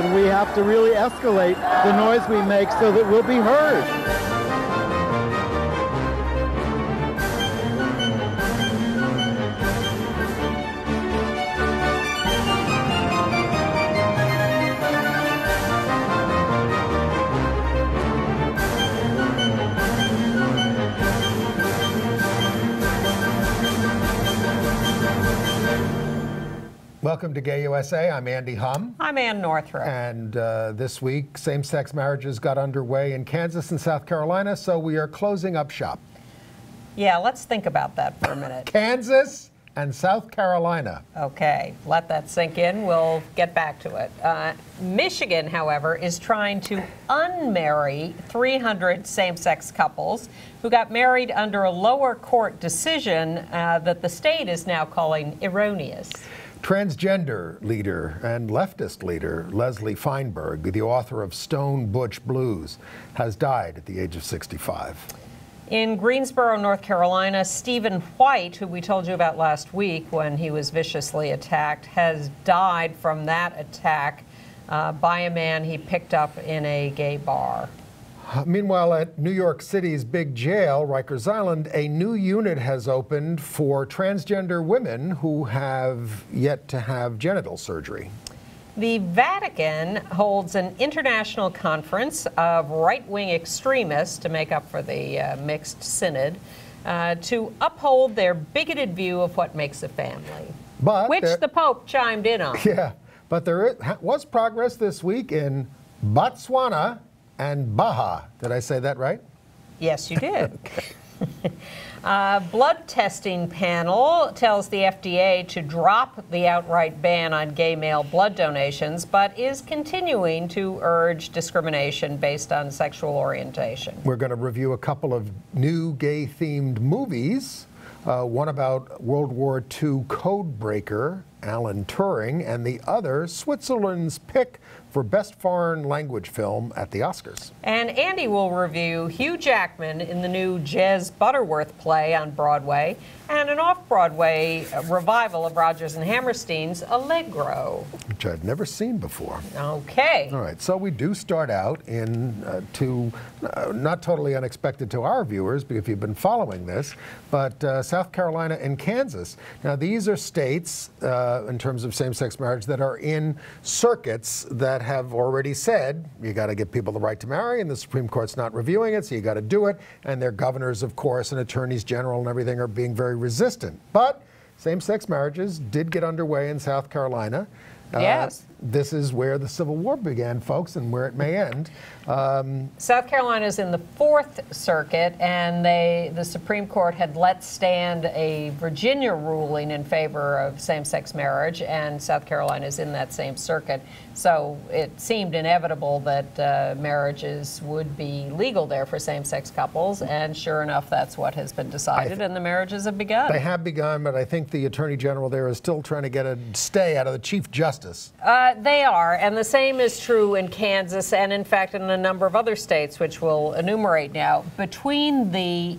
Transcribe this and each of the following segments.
and we have to really escalate the noise we make so that we'll be heard. Welcome to Gay USA. I'm Andy Hum. I'm Ann Northrup. And this week, same-sex marriages got underway in Kansas and South Carolina, so we are closing up shop. Yeah, let's think about that for a minute. Kansas and South Carolina. Okay, let that sink in. We'll get back to it. Michigan, however, is trying to unmarry 300 same-sex couples who got married under a lower court decision that the state is now calling erroneous. Transgender leader and leftist leader Leslie Feinberg, the author of Stone Butch Blues, has died at the age of 65. In Greensboro, North Carolina, Stephen White, who we told you about last week when he was viciously attacked, has died from that attack by a man he picked up in a gay bar. Meanwhile, at New York City's big jail, Rikers Island, a new unit has opened for transgender women who have yet to have genital surgery. The Vatican holds an international conference of right-wing extremists to make up for the mixed synod to uphold their bigoted view of what makes a family, which the Pope chimed in on. Yeah, but there was progress this week in Botswana and Baja. Did I say that right? Yes, you did. Blood testing panel tells the FDA to drop the outright ban on gay male blood donations, but is continuing to urge discrimination based on sexual orientation. We're going to review a couple of new gay-themed movies, one about World War II codebreaker Alan Turing, and the other Switzerland's pick for Best Foreign Language Film at the Oscars. And Andy will review Hugh Jackman in the new Jez Butterworth play on Broadway, and an off-Broadway revival of Rodgers and Hammerstein's Allegro, which I'd never seen before. Okay. All right, so we do start out in not totally unexpected to our viewers, if you've been following this, but South Carolina and Kansas. Now, these are states, in terms of same-sex marriage, that are in circuits that have already said you got to give people the right to marry, and the Supreme Court's not reviewing it, so you got to do it. And their governors, of course, and attorneys general and everything are being very resistant. But same-sex marriages did get underway in South Carolina. Yes. This is where the Civil War began, folks, and where it may end. South Carolina is in the Fourth Circuit, and the Supreme Court had let stand a Virginia ruling in favor of same-sex marriage, and South Carolina is in that same circuit. So it seemed inevitable that marriages would be legal there for same-sex couples, and sure enough, that's what has been decided, and the marriages have begun. They have begun, but I think the Attorney General there is still trying to get a stay out of the Chief Justice. They are, and the same is true in Kansas and, in fact, in a number of other states, which we'll enumerate now. Between the,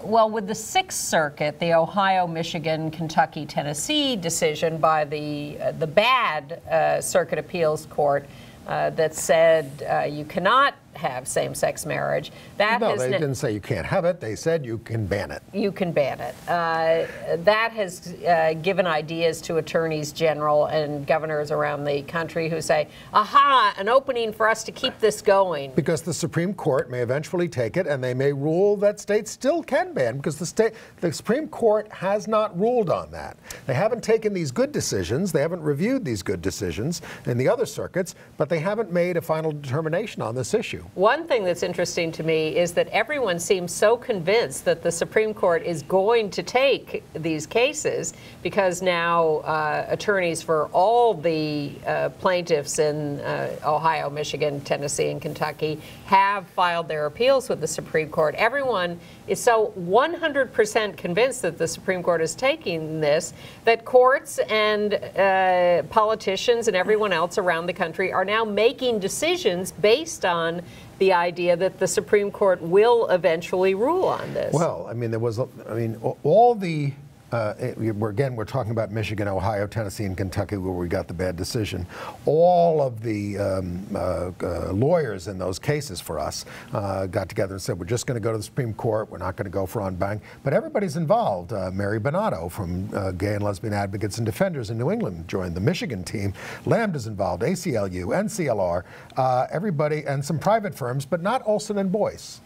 with the Sixth Circuit, the Ohio, Michigan, Kentucky, Tennessee decision by the bad Circuit Appeals Court that said you cannot have same-sex marriage. No, they didn't say you can't have it. They said you can ban it. You can ban it. That has given ideas to attorneys general and governors around the country who say, aha, an opening for us to keep this going. Because the Supreme Court may eventually take it, and they may rule that states still can ban, because the Supreme Court has not ruled on that. They haven't taken these good decisions. They haven't reviewed these good decisions in the other circuits, but they haven't made a final determination on this issue. One thing that's interesting to me is that everyone seems so convinced that the Supreme Court is going to take these cases, because now attorneys for all the plaintiffs in Ohio, Michigan, Tennessee, and Kentucky have filed their appeals with the Supreme Court. Everyone is so 100% convinced that the Supreme Court is taking this, that courts and politicians and everyone else around the country are now making decisions based on the idea that the Supreme Court will eventually rule on this. Well, I mean, all the we're talking about Michigan, Ohio, Tennessee, and Kentucky, where we got the bad decision. All of the lawyers in those cases for us got together and said, we're just going to go to the Supreme Court. We're not going to go for en banc. But everybody's involved. Mary Bonato from Gay and Lesbian Advocates and Defenders in New England joined the Michigan team. Lambda's involved, ACLU, NCLR, everybody, and some private firms, but not Olson and Boyce.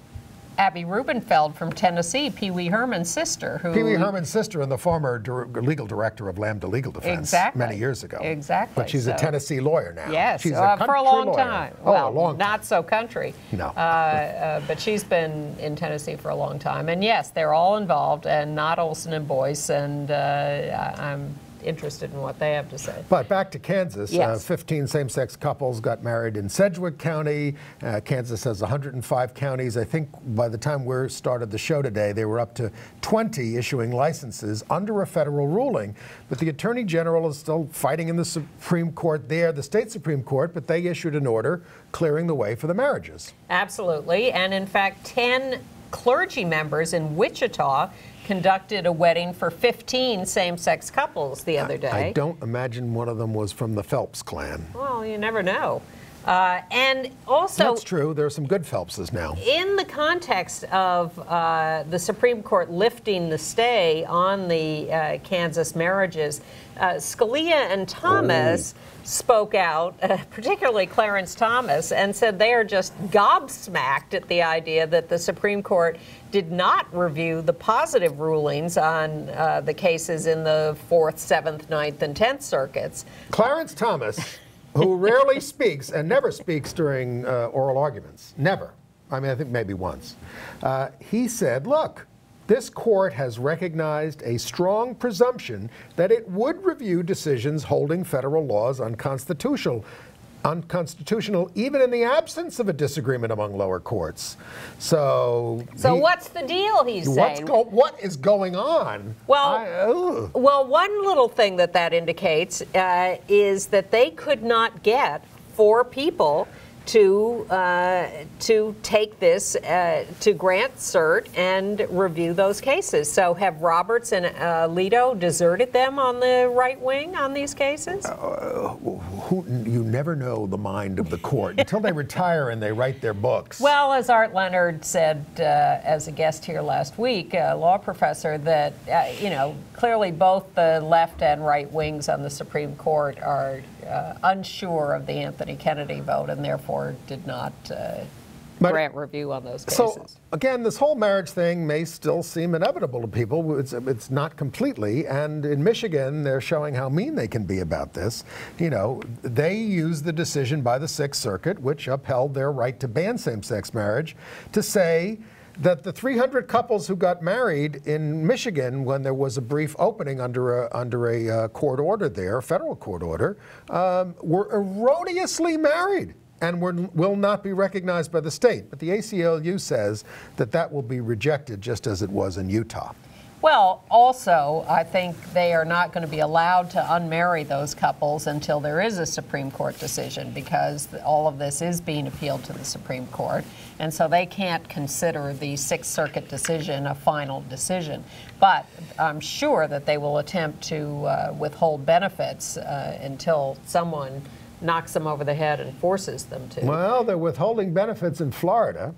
Abby Rubenfeld from Tennessee, Pee Wee Herman's sister. Pee Wee Herman's sister and the former legal director of Lambda Legal Defense many years ago. Exactly. But she's a Tennessee lawyer now. Yes, she's for a long time. Well, a long time. Not so country. No. But she's been in Tennessee for a long time. And yes, they're all involved, and not Olson and Boyce, and I'm interested in what they have to say. But back to Kansas, yes. 15 same-sex couples got married in Sedgwick County. Kansas has 105 counties. I think by the time we started the show today, they were up to 20 issuing licenses under a federal ruling. But the Attorney General is still fighting in the Supreme Court there, the state Supreme Court, but they issued an order clearing the way for the marriages. Absolutely. And in fact, 10 clergy members in Wichita conducted a wedding for 15 same-sex couples the other day. I don't imagine one of them was from the Phelps clan. Well, you never know. And also... That's true. There are some good Phelpses now. In the context of the Supreme Court lifting the stay on the Kansas marriages, Scalia and Thomas spoke out, particularly Clarence Thomas, and said they are just gobsmacked at the idea that the Supreme Court did not review the positive rulings on the cases in the 4th, 7th, 9th, and 10th circuits. Clarence Thomas, who rarely speaks and never speaks during oral arguments, never. I mean, I think maybe once. He said, look, this court has recognized a strong presumption that it would review decisions holding federal laws unconstitutional even in the absence of a disagreement among lower courts. So what's the deal, he's saying? What is going on? Well, one little thing that indicates is that they could not get 4 people to take this, to grant cert and review those cases. So have Roberts and Alito deserted them on the right wing on these cases? You never know the mind of the court until they retire and they write their books. Well, as Art Leonard said as a guest here last week, a law professor, that, clearly both the left and right wings on the Supreme Court are unsure of the Anthony Kennedy vote and therefore did not grant review on those cases. So, again, this whole marriage thing may still seem inevitable to people. It's not completely. And in Michigan, they're showing how mean they can be about this. They used the decision by the Sixth Circuit, which upheld their right to ban same-sex marriage, to say that the 300 couples who got married in Michigan when there was a brief opening under a court order there, a federal court order, were erroneously married and will not be recognized by the state. But the ACLU says that will be rejected just as it was in Utah. Well, also, I think they are not going to be allowed to unmarry those couples until there is a Supreme Court decision, because all of this is being appealed to the Supreme Court. And so they can't consider the Sixth Circuit decision a final decision. But I'm sure that they will attempt to withhold benefits until someone knocks them over the head and forces them to. Well, they're withholding benefits in Florida.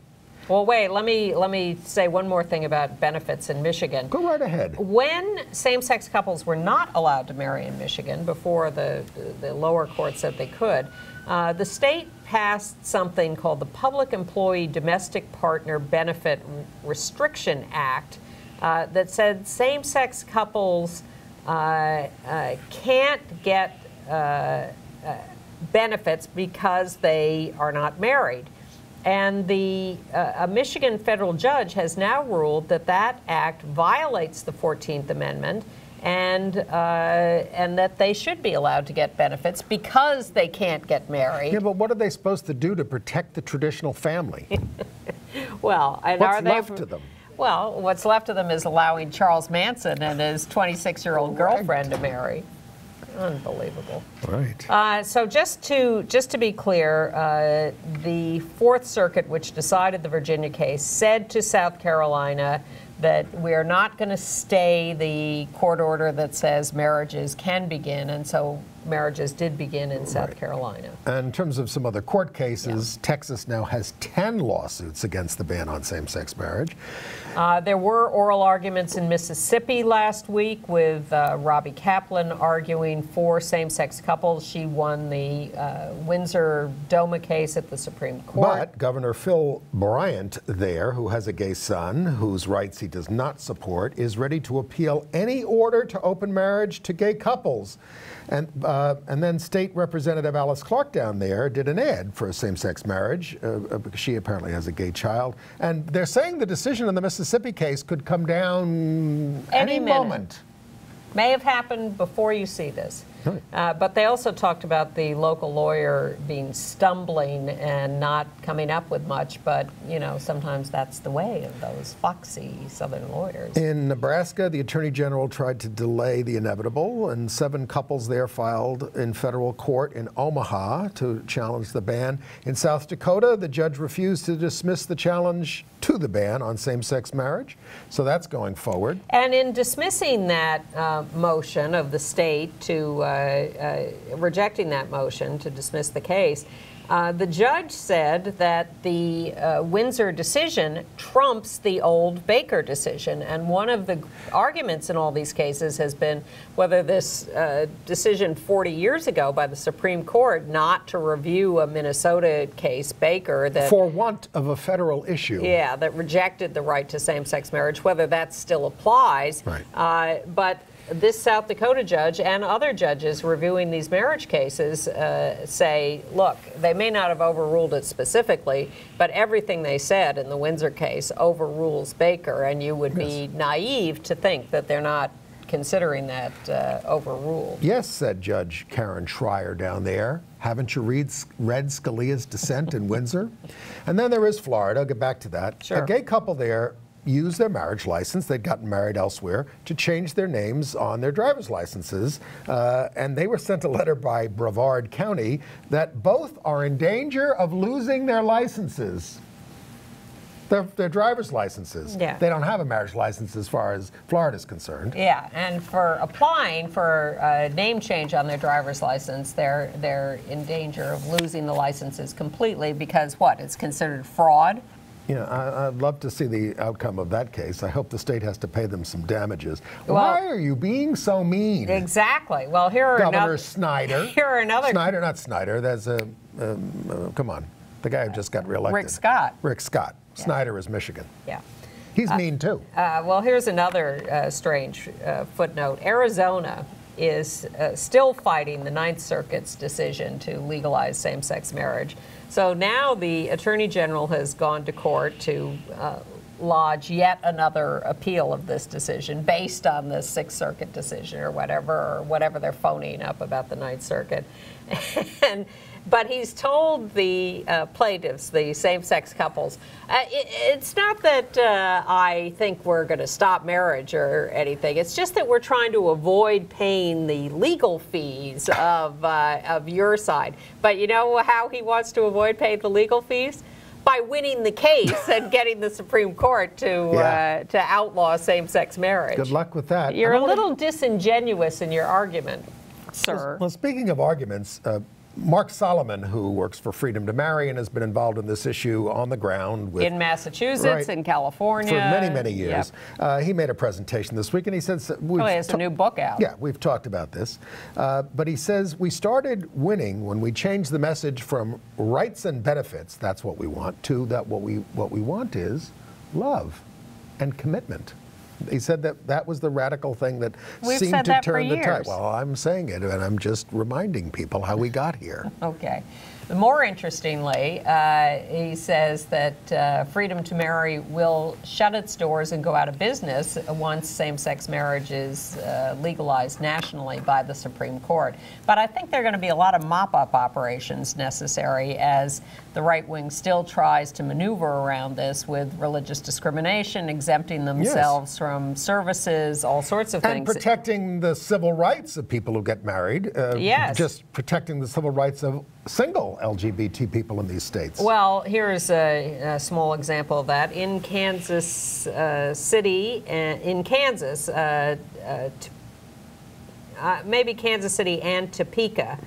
Well, wait, let me say one more thing about benefits in Michigan. Go right ahead. When same-sex couples were not allowed to marry in Michigan, before the lower court said they could, the state passed something called the Public Employee Domestic Partner Benefit Restriction Act that said same-sex couples can't get benefits because they are not married. And a Michigan federal judge has now ruled that act violates the 14th Amendment, and that they should be allowed to get benefits because they can't get married. Yeah, but what are they supposed to do to protect the traditional family? Well, and what's left to them? Well, what's left of them is allowing Charles Manson and his 26-year-old girlfriend to marry. Unbelievable. Right. So just to be clear, the Fourth Circuit, which decided the Virginia case, said to South Carolina that we are not going to stay the court order that says marriages can begin, and so marriages did begin in South Carolina. And in terms of some other court cases, Texas now has 10 lawsuits against the ban on same-sex marriage. There were oral arguments in Mississippi last week with Robbie Kaplan arguing for same-sex couples. She won the Windsor-Doma case at the Supreme Court. But Governor Phil Bryant there, who has a gay son whose rights he does not support, is ready to appeal any order to open marriage to gay couples. And then State Representative Alice Clark down there did an ad for a same-sex marriage because she apparently has a gay child. And they're saying the decision in the Mississippi case could come down any moment. May have happened before you see this. Right. But they also talked about the local lawyer being stumbling and not coming up with much, but, you know, sometimes that's the way of those foxy Southern lawyers. In Nebraska, the Attorney General tried to delay the inevitable, and 7 couples there filed in federal court in Omaha to challenge the ban. In South Dakota, the judge refused to dismiss the challenge to the ban on same-sex marriage, so that's going forward. And in dismissing that motion of the state to rejecting that motion to dismiss the case, the judge said that the Windsor decision trumps the old Baker decision. And one of the arguments in all these cases has been whether this decision 40 years ago by the Supreme Court not to review a Minnesota case, Baker, that for want of a federal issue. Yeah, that rejected the right to same-sex marriage, whether that still applies. Right. But this South Dakota judge and other judges reviewing these marriage cases say, look, they may not have overruled it specifically, but everything they said in the Windsor case overrules Baker, and you would be naive to think that they're not considering that overruled. Yes, said Judge Karen Schreier down there. Haven't you read Scalia's dissent in Windsor? And then there is Florida. I'll get back to that. Sure. A gay couple there used their marriage license, they'd gotten married elsewhere, to change their names on their driver's licenses. And they were sent a letter by Brevard County that both are in danger of losing their licenses. Their driver's licenses. Yeah. They don't have a marriage license as far as Florida's concerned. Yeah, and for applying for a name change on their driver's license, they're in danger of losing the licenses completely because what? It's considered fraud. Yeah, I'd love to see the outcome of that case. I hope the state has to pay them some damages. Well, why are you being so mean? Exactly. Well, here are Governor Snyder. Here are another. Snyder, not Snyder. That's come on, the guy who just got reelected. Rick Scott. Rick Scott. Yeah. Snyder is Michigan. Yeah. He's mean too. Well, here's another strange footnote. Arizona is still fighting the Ninth Circuit's decision to legalize same-sex marriage. So now the Attorney General has gone to court to lodge yet another appeal of this decision based on the Sixth Circuit decision or whatever they're phoning up about the Ninth Circuit. But he's told the plaintiffs, the same-sex couples, it's not that I think we're going to stop marriage or anything. It's just that we're trying to avoid paying the legal fees of your side. But you know how he wants to avoid paying the legal fees? By winning the case and getting the Supreme Court to outlaw same-sex marriage. Good luck with that. You're a little disingenuous in your argument, sir. Well, speaking of arguments, Mark Solomon, who works for Freedom to Marry and has been involved in this issue on the ground with, in Massachusetts, in California, for many, many years. Yep. He made a presentation this week, and he said, he has a new book out. Yeah, we've talked about this. But he says, we started winning when we changed the message from rights and benefits, that's what we want, to that what we want is love and commitment. He said that was the radical thing that seemed to turn the tide. Well, I'm saying it, and I'm just reminding people how we got here. Okay. More interestingly, he says that Freedom to Marry will shut its doors and go out of business once same-sex marriage is legalized nationally by the Supreme Court. But I think there are going to be a lot of mop-up operations necessary as the right wing still tries to maneuver around this with religious discrimination, exempting themselves from services, all sorts of things. And protecting the civil rights of people who get married. Yes. Just protecting the civil rights of single LGBT people in these states? Well, here's a small example of that. In Kansas City, maybe Kansas City and Topeka,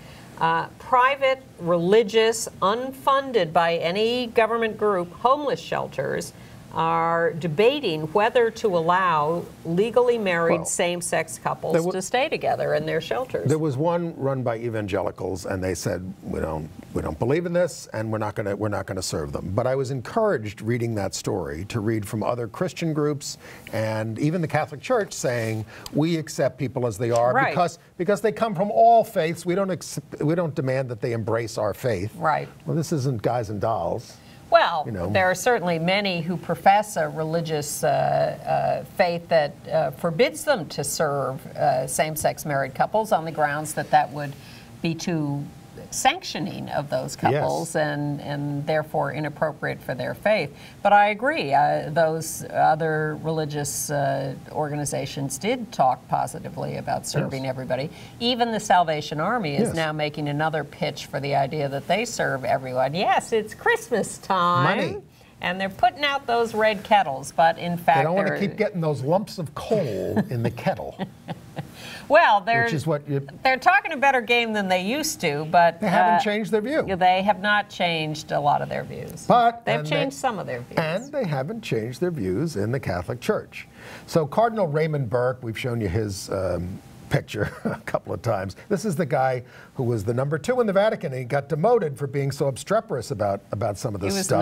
private, religious, unfunded by any government group, homeless shelters are debating whether to allow legally married same-sex couples to stay together in their shelters. There was one run by evangelicals, and they said, we don't believe in this, and we're not going to serve them. But I was encouraged reading that story to read from other Christian groups and even the Catholic Church saying we accept people as they are because they come from all faiths. We don't demand that they embrace our faith. Right. Well, this isn't guys and dolls. Well, there are certainly many who profess a religious faith that forbids them to serve same-sex married couples on the grounds that that would be too sanctioning of those couples and therefore inappropriate for their faith. But I agree, those other religious organizations did talk positively about serving everybody. Even the Salvation Army is now making another pitch for the idea that they serve everyone. Yes, it's Christmas time. Money. And they're putting out those red kettles, but in fact they don't want to keep getting those lumps of coal in the kettle. Well, they're talking a better game than they used to, but they haven't changed their view. They have not changed a lot of their views. But they've changed some of their views. And they haven't changed their views in the Catholic Church. So Cardinal Raymond Burke, we've shown you his picture a couple of times. This is the guy who was the #2 in the Vatican, and he got demoted for being so obstreperous about some of this stuff.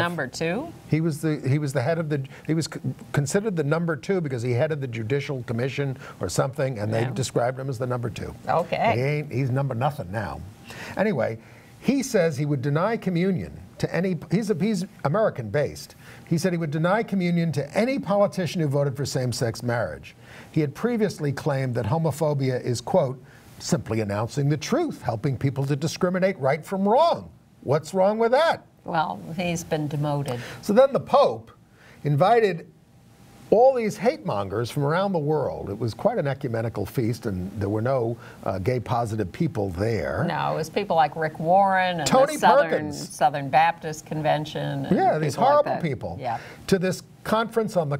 He was #2? He was the head of the. He was considered the #2 because he headed the Judicial Commission or something, and they described him as the #2. Okay. He's number nothing now. Anyway, he says he would deny communion to any. He's American based. He said he would deny communion to any politician who voted for same-sex marriage. He had previously claimed that homophobia is, quote, simply announcing the truth, helping people to discriminate right from wrong. What's wrong with that? Well, he's been demoted. So then the Pope invited all these hate mongers from around the world. It was quite an ecumenical feast, and there were no gay positive people there. No, it was people like Rick Warren and Tony the Southern Baptist Convention. And these horrible like people. Yeah. To this conference on the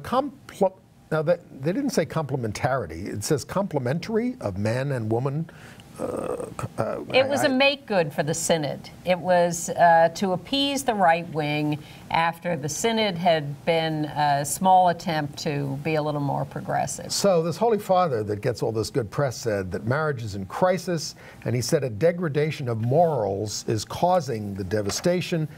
now they didn't say complementarity. It says complementary of man and woman. It was a make-good for the Synod. It was to appease the right wing after the Synod had been a small attempt to be a little more progressive. So this Holy Father that gets all this good press said that marriage is in crisis, and he said a degradation of morals is causing the devastation.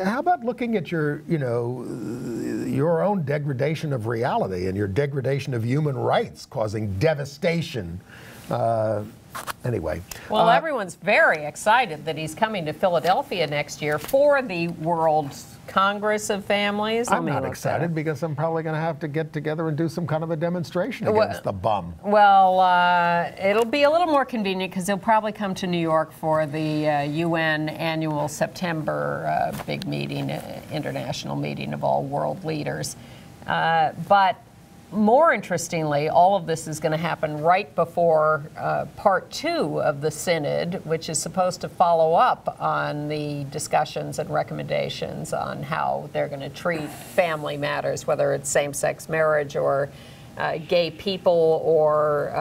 How about looking at your own degradation of reality and your degradation of human rights causing devastation? Anyway. Well, everyone's very excited that he's coming to Philadelphia next year for the World Congress of Families. I'm not excited because I'm probably going to have to get together and do some kind of a demonstration against the bum. Well, it'll be a little more convenient because he'll probably come to New York for the UN annual September big meeting, international meeting of all world leaders. But more interestingly, all of this is going to happen right before part 2 of the Synod, which is supposed to follow up on the discussions and recommendations on how they're going to treat family matters, whether it's same-sex marriage or gay people or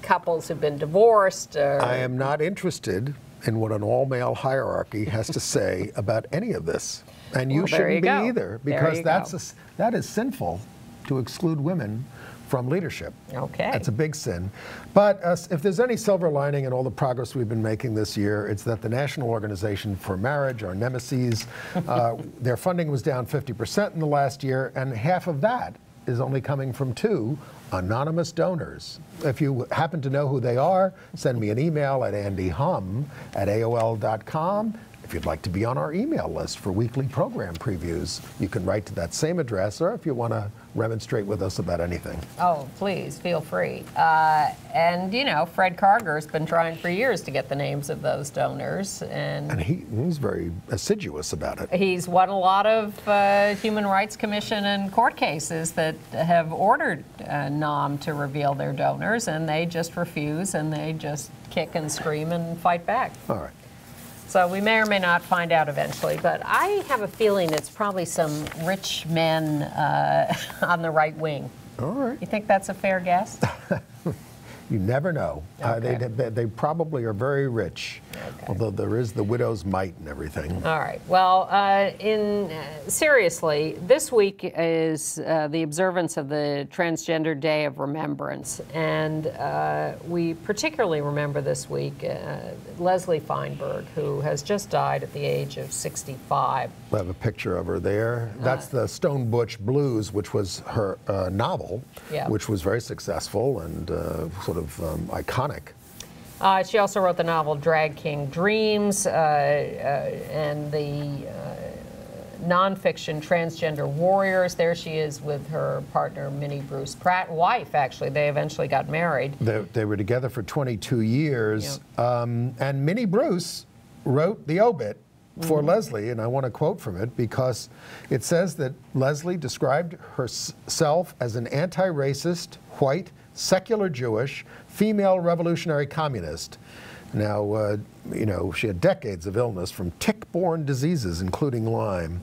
couples who've been divorced. I am not interested in what an all-male hierarchy has to say about any of this. And you shouldn't be either, because that is sinful to exclude women from leadership. Okay. That's a big sin. But if there's any silver lining in all the progress we've been making this year, it's that the National Organization for Marriage, our nemesis, their funding was down 50% in the last year, and half of that is only coming from 2 anonymous donors. If you happen to know who they are, send me an email at andyhum@aol.com. If you'd like to be on our email list for weekly program previews, you can write to that same address, or if you want to remonstrate with us about anything. Oh, please, feel free. And, you know, Fred Karger's been trying for years to get the names of those donors. And he's very assiduous about it. He's won a lot of Human Rights Commission and court cases that have ordered NOM to reveal their donors, and they just refuse, and they just kick and scream and fight back. All right. So we may or may not find out eventually, but I have a feeling it's probably some rich men on the right wing. All right. You think that's a fair guess? You never know. Okay. They probably are very rich, Okay. although there is the widow's mite and everything. All right. Well, seriously, this week is the observance of the Transgender Day of Remembrance, and we particularly remember this week Leslie Feinberg, who has just died at the age of 65. We have a picture of her there. That's the Stone Butch Blues, which was her novel, which was very successful and sort of iconic. She also wrote the novel Drag King Dreams and the nonfiction Transgender Warriors. There she is with her partner, Minnie Bruce Pratt, wife, actually. They eventually got married. They were together for 22 years. And Minnie Bruce wrote the obit for Leslie, and I want to quote from it because it says that Leslie described herself as an anti-racist, white, secular Jewish, female revolutionary communist. Now, you know, she had decades of illness from tick-borne diseases, including Lyme.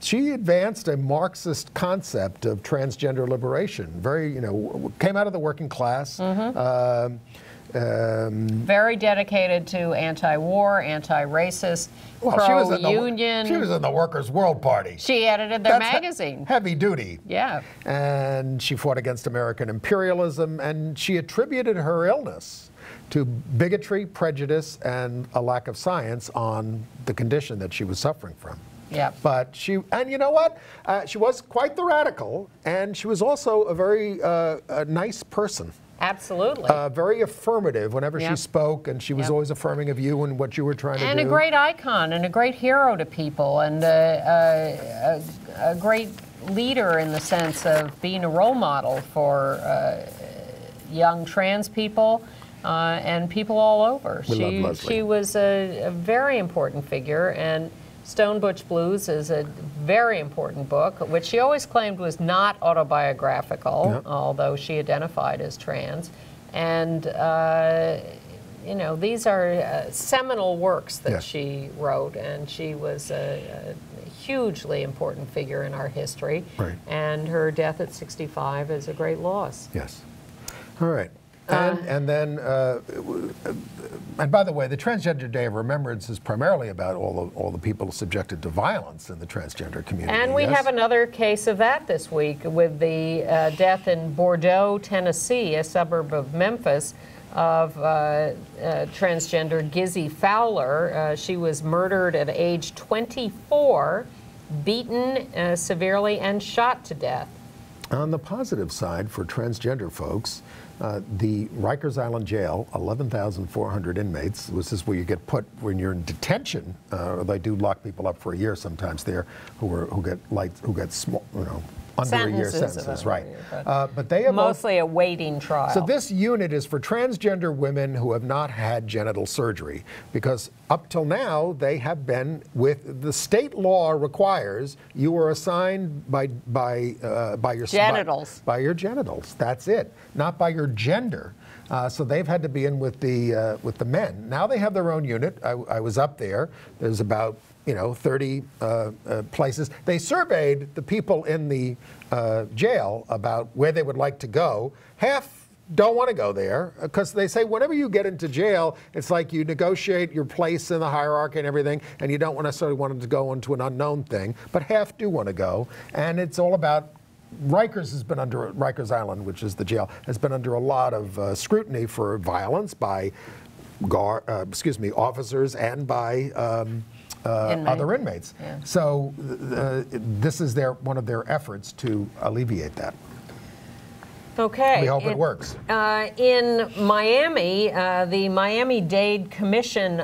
She advanced a Marxist concept of transgender liberation. Very, you know, came out of the working class. Very dedicated to anti-war, anti-racist, pro-union. She was in the Workers' World Party. She edited their magazine. Heavy duty. Yeah. And she fought against American imperialism, and she attributed her illness to bigotry, prejudice, and a lack of science on the condition that she was suffering from. Yeah. But and you know what? She was quite the radical, and she was also a very nice person. Absolutely. Very affirmative whenever she spoke, and she was always affirming of you and what you were trying to do. And a great icon and a great hero to people, and a great leader in the sense of being a role model for young trans people and people all over. We love Leslie. She was a very important figure, and Stone Butch Blues is a very important book, which she always claimed was not autobiographical, although she identified as trans. And, you know, these are seminal works that she wrote, and she was a hugely important figure in our history. Right. And her death at 65 is a great loss. Yes. All right. And then, and by the way, the Transgender Day of Remembrance is primarily about all the people subjected to violence in the transgender community. And we have another case of that this week with the death in Bordeaux, Tennessee, a suburb of Memphis, of transgender Gizzy Fowler. She was murdered at age 24, beaten severely, and shot to death. On the positive side for transgender folks, the Rikers Island Jail, 11,400 inmates. This is where you get put when you're in detention. They do lock people up for a year sometimes there, who get small, you know, under a year sentences, right? But they have mostly awaiting trial. So this unit is for transgender women who have not had genital surgery, because up till now they have been with the state law requires you are assigned by your genitals. By your genitals. That's it, not by your gender. So they've had to be in with the men. Now they have their own unit. I was up there. There's about 30 places. They surveyed the people in the jail about where they would like to go. Half don't want to go there because they say whenever you get into jail, it's like you negotiate your place in the hierarchy and everything, and you don't necessarily want to go into an unknown thing, but half do want to go. And it's all about Rikers Island, which is the jail, has been under a lot of scrutiny for violence by officers and by other inmates. Yeah. So this is one of their efforts to alleviate that. Okay. We hope it works. In Miami, the Miami-Dade Commission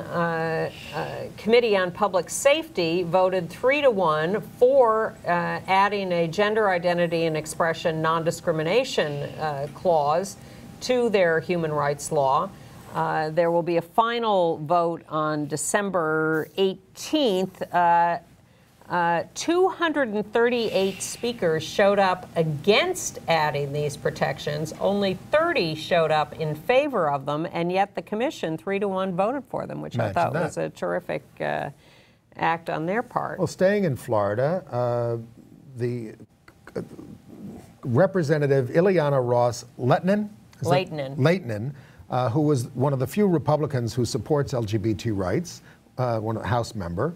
Committee on Public Safety voted 3-1 for adding a gender identity and expression non-discrimination clause to their human rights law. There will be a final vote on December 18th. 238 speakers showed up against adding these protections. Only 30 showed up in favor of them, and yet the commission 3-1 voted for them, which I thought was a terrific act on their part. Well, staying in Florida, the Representative Ileana Ross Lehtinen, who was one of the few Republicans who supports LGBT rights, one House member.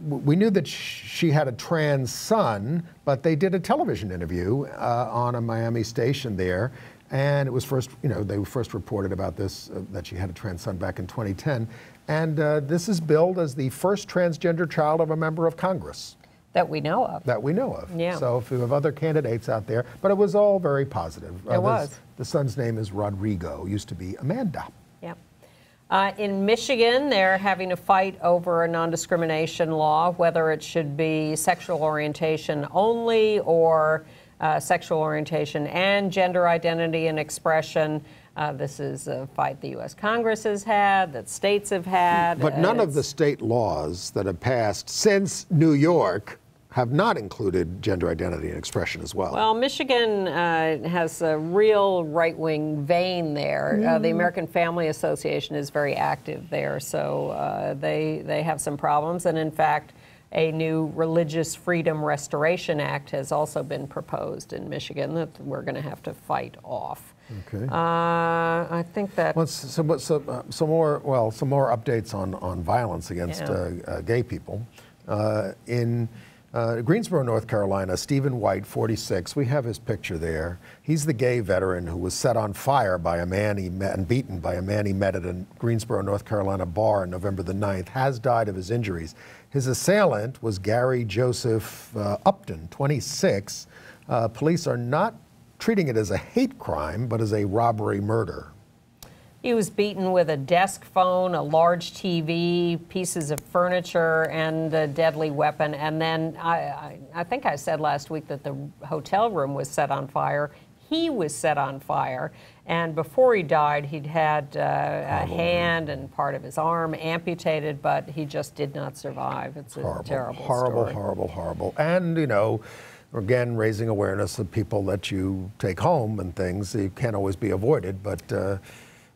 We knew that she had a trans son, but they did a television interview on a Miami station there, and it was first, they first reported about this, that she had a trans son back in 2010, and this is billed as the first transgender child of a member of Congress. That we know of. That we know of. Yeah. So if you have other candidates out there, but it was all very positive. It was. The son's name is Rodrigo, used to be Amanda. Yep. In Michigan, they're having a fight over a non-discrimination law, whether it should be sexual orientation only or sexual orientation and gender identity and expression. This is a fight the U.S. Congress has had, that states have had. But none of the state laws that have passed since New York have not included gender identity and expression as well. Well, Michigan has a real right-wing vein there. The American Family Association is very active there, so they have some problems. And in fact, a new Religious Freedom Restoration Act has also been proposed in Michigan that we're going to have to fight off. Okay. I think that. Well, some more updates on violence against gay people. In Greensboro, North Carolina, Stephen White, 46, we have his picture there. He's the gay veteran who was set on fire by a man he met and beaten by a man he met at a Greensboro, North Carolina bar on November the 9th, has died of his injuries. His assailant was Gary Joseph Upton, 26. Police are not treating it as a hate crime, but as a robbery murder. He was beaten with a desk phone, a large TV, pieces of furniture, and a deadly weapon. And then I think I said last week that the hotel room was set on fire. He was set on fire. And before he died, he'd had a hand and part of his arm amputated, but he just did not survive. It's a terrible story. Horrible. And, again, raising awareness of people that you take home and things. You can't always be avoided, but...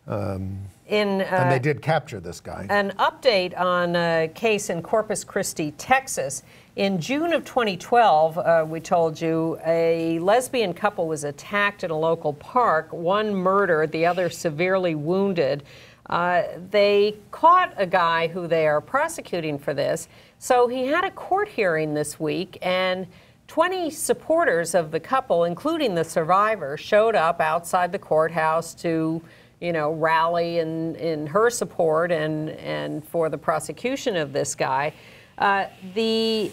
and they did capture this guy. An update on a case in Corpus Christi, Texas. In June of 2012, we told you, a lesbian couple was attacked in a local park, one murdered, the other severely wounded. They caught a guy who they are prosecuting for this, so he had a court hearing this week, and 20 supporters of the couple, including the survivor, showed up outside the courthouse to rally in her support and for the prosecution of this guy. The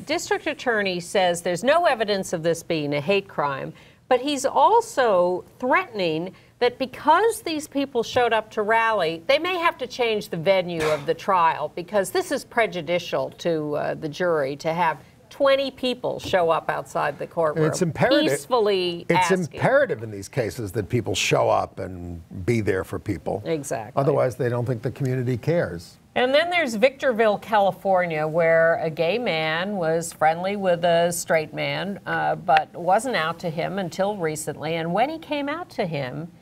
district attorney says there's no evidence of this being a hate crime, but he's also threatening that because these people showed up to rally, they may have to change the venue of the trial because this is prejudicial to the jury to have 20 people show up outside the courtroom. It's imperative. Peacefully It's asking. imperative in these cases that people show up and be there for people. Exactly. Otherwise, they don't think the community cares. And then there's Victorville, California, where a gay man was friendly with a straight man, but wasn't out to him until recently. And when he came out to him,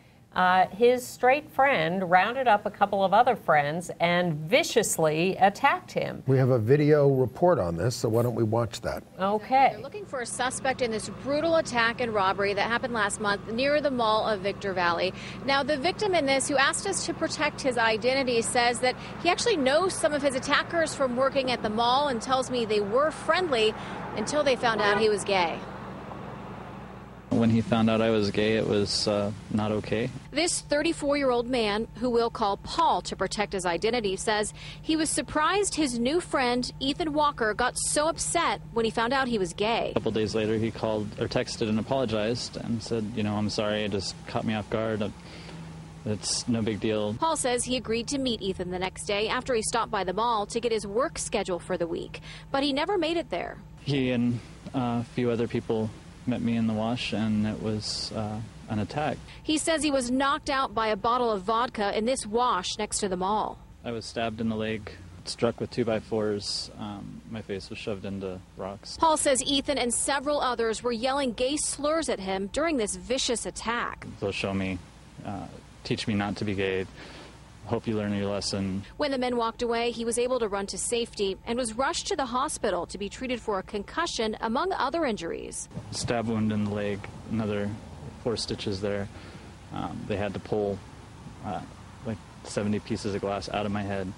his straight friend rounded up a couple of other friends and viciously attacked him. We have a video report on this, so why don't we watch that? Okay. They're looking for a suspect in this brutal attack and robbery that happened last month near the mall of Victor Valley. Now, the victim in this, who asked us to protect his identity, says that he actually knows some of his attackers from working at the mall and tells me they were friendly until they found out he was gay. When he found out I was gay, it was not okay. This 34-year-old man, who we'll call Paul to protect his identity, says he was surprised his new friend, Ethan Walker, got so upset when he found out he was gay. A couple days later, he called or texted and apologized and said, you know, I'm sorry, it just caught me off guard. It's no big deal. Paul says he agreed to meet Ethan the next day after he stopped by the mall to get his work schedule for the week, but he never made it there. He and a few other people met me in the wash, and it was an attack. He says he was knocked out by a bottle of vodka in this wash next to the mall. I was stabbed in the leg, struck with 2x4s. My face was shoved into rocks. Paul says Ethan and several others were yelling gay slurs at him during this vicious attack. They'll show me, teach me not to be gay. Hope you learn your lesson. When the men walked away, he was able to run to safety and was rushed to the hospital to be treated for a concussion, among other injuries. Stab wound in the leg, another 4 stitches there. They had to pull like 70 pieces of glass out of my head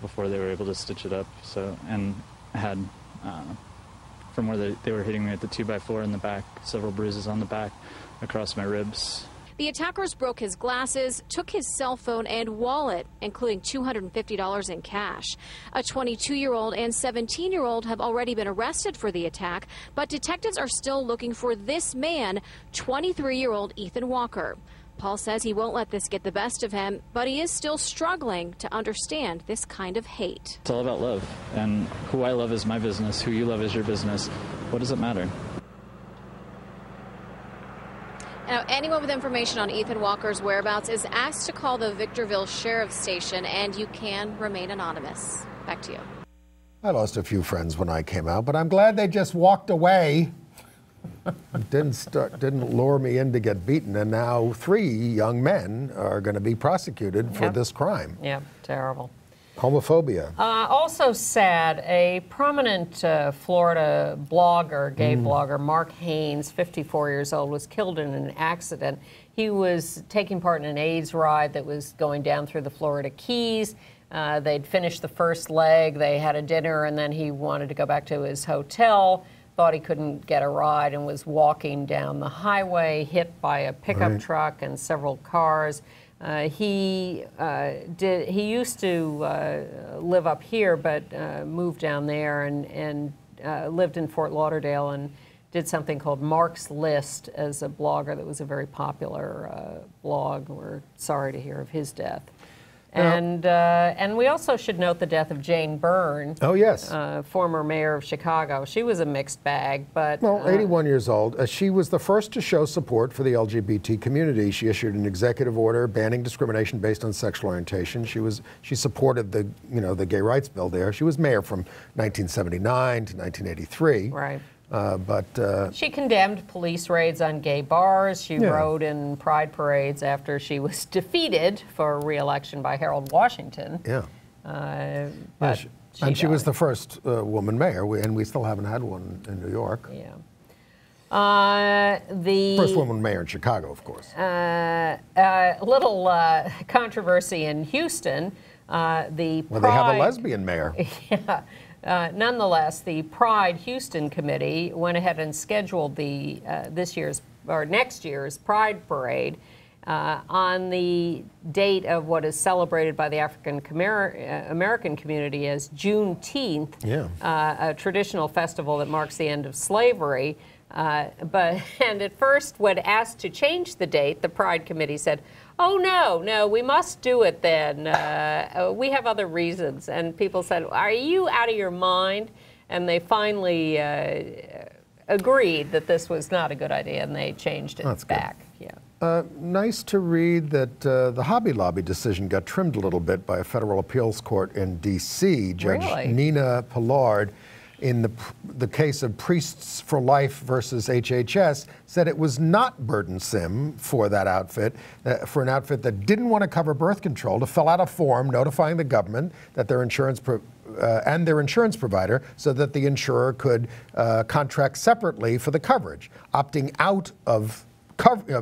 before they were able to stitch it up. So, and I had, from where they were hitting me at the 2x4 in the back, several bruises on the back across my ribs. The attackers broke his glasses, took his cell phone and wallet, including $250 in cash. A 22-year-old and 17-year-old have already been arrested for the attack, but detectives are still looking for this man, 23-year-old Ethan Walker. Paul says he won't let this get the best of him, but he is still struggling to understand this kind of hate. It's all about love, and who I love is my business, who you love is your business. What does it matter? Now, anyone with information on Ethan Walker's whereabouts is asked to call the Victorville Sheriff's Station, and you can remain anonymous. Back to you. I lost a few friends when I came out, but I'm glad they just walked away. Didn't lure me in to get beaten, and now 3 young men are going to be prosecuted for this crime. Yeah, terrible. Homophobia. Also sad, a prominent Florida blogger, gay blogger, Mark Haynes, 54 years old, was killed in an accident. He was taking part in an AIDS ride that was going down through the Florida Keys. They'd finished the first leg, they had a dinner, and then he wanted to go back to his hotel, thought he couldn't get a ride, and was walking down the highway, hit by a pickup truck and several cars. He used to live up here, but moved down there and lived in Fort Lauderdale and did something called Mark's List as a blogger that was a very popular blog. We're sorry to hear of his death. And we also should note the death of Jane Byrne. Oh, yes. Former mayor of Chicago. She was a mixed bag, but... Well, 81 years old. She was the first to show support for the LGBT community. She issued an executive order banning discrimination based on sexual orientation. She supported the gay rights bill there. She was mayor from 1979 to 1983. Right. But she condemned police raids on gay bars. She rode in pride parades after she was defeated for re-election by Harold Washington. Yeah. But she was the first woman mayor, and we still haven't had one in New York. Yeah. The first woman mayor in Chicago, of course. Little controversy in Houston. They have a lesbian mayor. Yeah. Nonetheless, the Pride Houston Committee went ahead and scheduled the next year's Pride Parade on the date of what is celebrated by the African American community as Juneteenth, a traditional festival that marks the end of slavery. And at first, when asked to change the date, the Pride Committee said, "Oh, no, we must do it then. We have other reasons." And people said, "Are you out of your mind?" And they finally agreed that this was not a good idea, and they changed it back. Yeah. Nice to read that the Hobby Lobby decision got trimmed a little bit by a federal appeals court in D.C. Judge Nina Pillard, in the case of Priests for Life versus HHS, said it was not burdensome for that outfit, for an outfit that didn't want to cover birth control, to fill out a form notifying the government that their insurance and their insurance provider, so that the insurer could contract separately for the coverage. Opting out of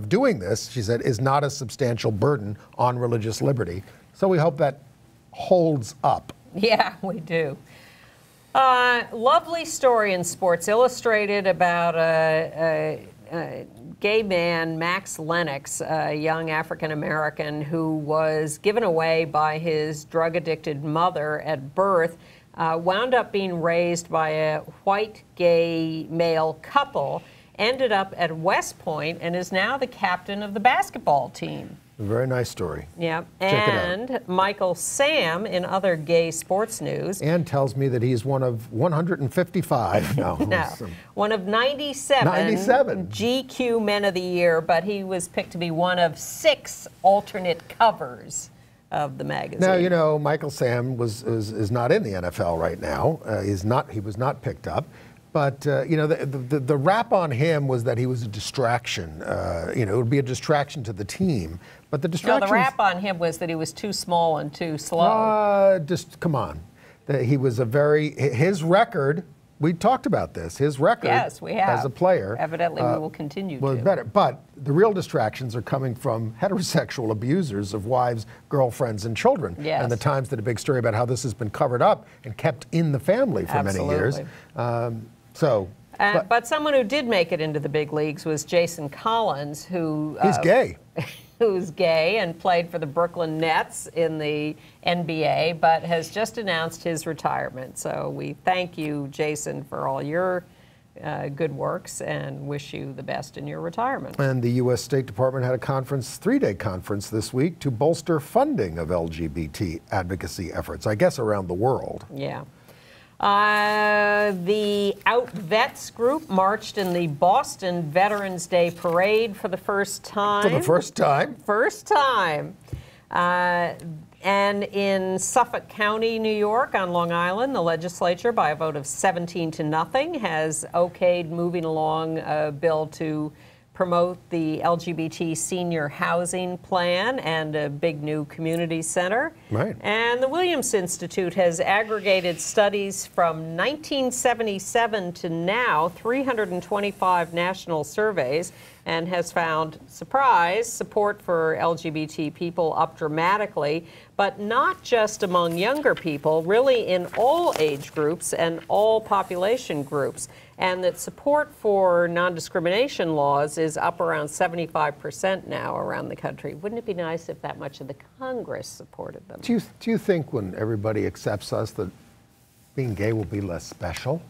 doing this, she said, is not a substantial burden on religious liberty. So we hope that holds up. Yeah, we do. Lovely story in Sports Illustrated about a gay man, Max Lennox, a young African-American who was given away by his drug-addicted mother at birth, wound up being raised by a white gay male couple, ended up at West Point, and is now the captain of the basketball team. A very nice story. Yeah, Check it out. and Michael Sam, in other gay sports news. Ann tells me that he's one of 155. No, One of 97, 97 GQ Men of the Year, but he was picked to be one of 6 alternate covers of the magazine. Now, you know, Michael Sam is not in the NFL right now. He was not picked up. But, you know, the rap on him was that he was a distraction. You know, it would be a distraction to the team. But the distraction. No, the rap on him was that he was too small and too slow. Just come on. He was his record, we talked about this, his record yes, we have. as a player. Evidently, we will continue to. Better. But the real distractions are coming from heterosexual abusers of wives, girlfriends, and children. Yes. And the Times did a big story about how this has been covered up and kept in the family for many years. But someone who did make it into the big leagues was Jason Collins, who he's gay. Who's gay and played for the Brooklyn Nets in the NBA, but has just announced his retirement. So we thank you, Jason, for all your good works and wish you the best in your retirement. And the U.S. State Department had a conference, 3-day conference this week to bolster funding of LGBT advocacy efforts, I guess around the world. Yeah. The Out Vets group marched in the Boston Veterans Day Parade for the first time. For the first time? First time. And in Suffolk County, New York, on Long Island, the legislature, by a vote of 17-0, has okayed moving along a bill to promote the LGBT senior housing plan and a big new community center. Right. And the Williams Institute has aggregated studies from 1977 to now, 325 national surveys, and has found, surprise, support for LGBT people up dramatically, but not just among younger people, really in all age groups and all population groups. And that support for non-discrimination laws is up around 75% now around the country. Wouldn't it be nice if that much of the Congress supported them? Do you think when everybody accepts us that being gay will be less special?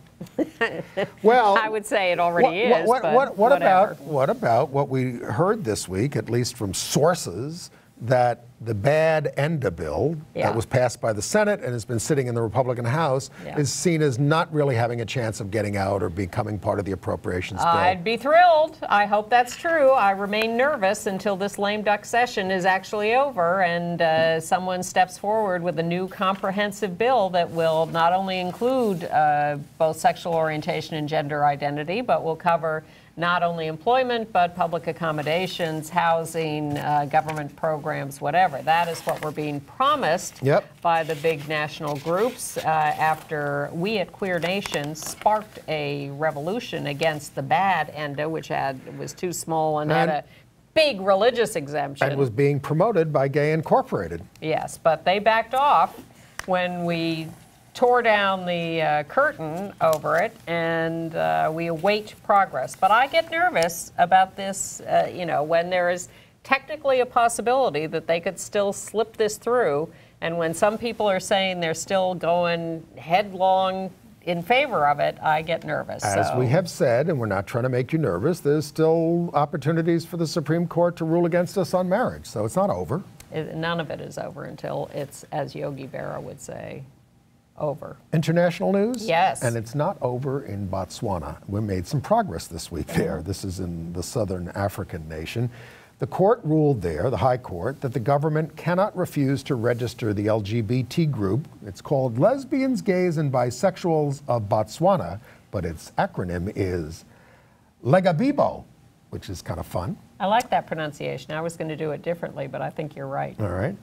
Well, I would say it already is. What about what we heard this week, at least from sources, that the bad ENDA bill that was passed by the Senate and has been sitting in the Republican House is seen as not really having a chance of getting out or becoming part of the appropriations bill? I'd be thrilled. I hope that's true. I remain nervous until this lame duck session is actually over and someone steps forward with a new comprehensive bill that will not only include both sexual orientation and gender identity, but will cover not only employment, but public accommodations, housing, government programs, whatever. That is what we're being promised by the big national groups after we at Queer Nation sparked a revolution against the bad ENDA, which was too small and had a big religious exemption. And was being promoted by Gay Incorporated. Yes, but they backed off when we tore down the curtain over it, and we await progress. But I get nervous about this, you know, when there is technically a possibility that they could still slip this through, and when some people are saying they're still going headlong in favor of it, I get nervous. As we have said, and we're not trying to make you nervous, there's still opportunities for the Supreme Court to rule against us on marriage, so it's not over. None of it is over until it's, as Yogi Berra would say, over. International news? Yes. And it's not over in Botswana. We made some progress this week there. This is in the southern African nation. The court ruled there, the High Court, that the government cannot refuse to register the LGBT group. It's called Lesbians, Gays, and Bisexuals of Botswana, but its acronym is Legabibo, which is kind of fun. I like that pronunciation. I was going to do it differently, but I think you're right. All right.